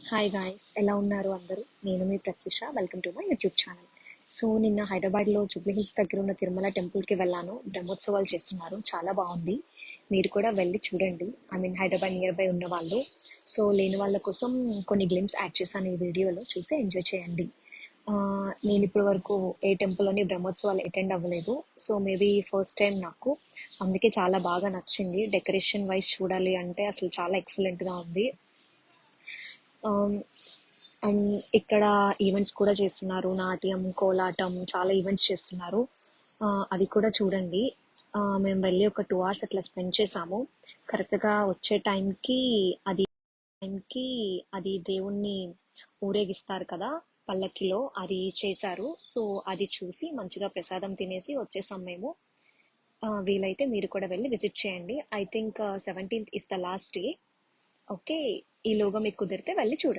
Hi guys, ఎలా ఉన్నారు అందరూ? నేను మీ Pratyusha. Welcome to my YouTube channel. So నిన్న హైదరాబాద్లో జూబ్లీ హిల్స్ దగ్గర ఉన్న తిరుమల టెంపుల్కి వెళ్ళాను. బ్రహ్మోత్సవాలు చేస్తున్నారు, చాలా బాగుంది. మీరు కూడా వెళ్ళి చూడండి. హైదరాబాద్ నియర్ బై ఉన్న వాళ్ళు. సో లేని వాళ్ళ కోసం కొన్ని గ్లిమ్స్ యాడ్ చేశాను ఈ వీడియోలో, చూసి ఎంజాయ్ చేయండి. ఆ, నేను ఇప్పటి వరకు ఏ టెంపుల్లోని బ్రహ్మోత్సవాలు అటెండ్ అవ్వలేదు. సో మేబీ ఫస్ట్ టైం నాకు, అందుకే చాలా బాగా నచ్చింది. డెకరేషన్ వైజ్ చూడాలి అంటే అసలు చాలా ఎక్సలెంట్గా ఉంది. అండ్ ఇక్కడ ఈవెంట్స్ కూడా చేస్తున్నారు, నాట్యం, కోలాటం, చాలా ఈవెంట్స్ చేస్తున్నారు. అది కూడా చూడండి. మేము వెళ్ళి ఒక 2 hours అట్లా స్పెండ్ చేసాము. కరెక్ట్గా వచ్చే టైంకి అది దేవుణ్ణి ఊరేగిస్తారు కదా, పల్లకిలో అది చేశారు. సో అది చూసి మంచిగా ప్రసాదం తినేసి వచ్చేసాం మేము. వీలైతే మీరు కూడా వెళ్ళి విజిట్ చేయండి. I think 17th is the last day. Okay, ఈలోగా మీకు కుదిరితే వెళ్ళి చూడండి.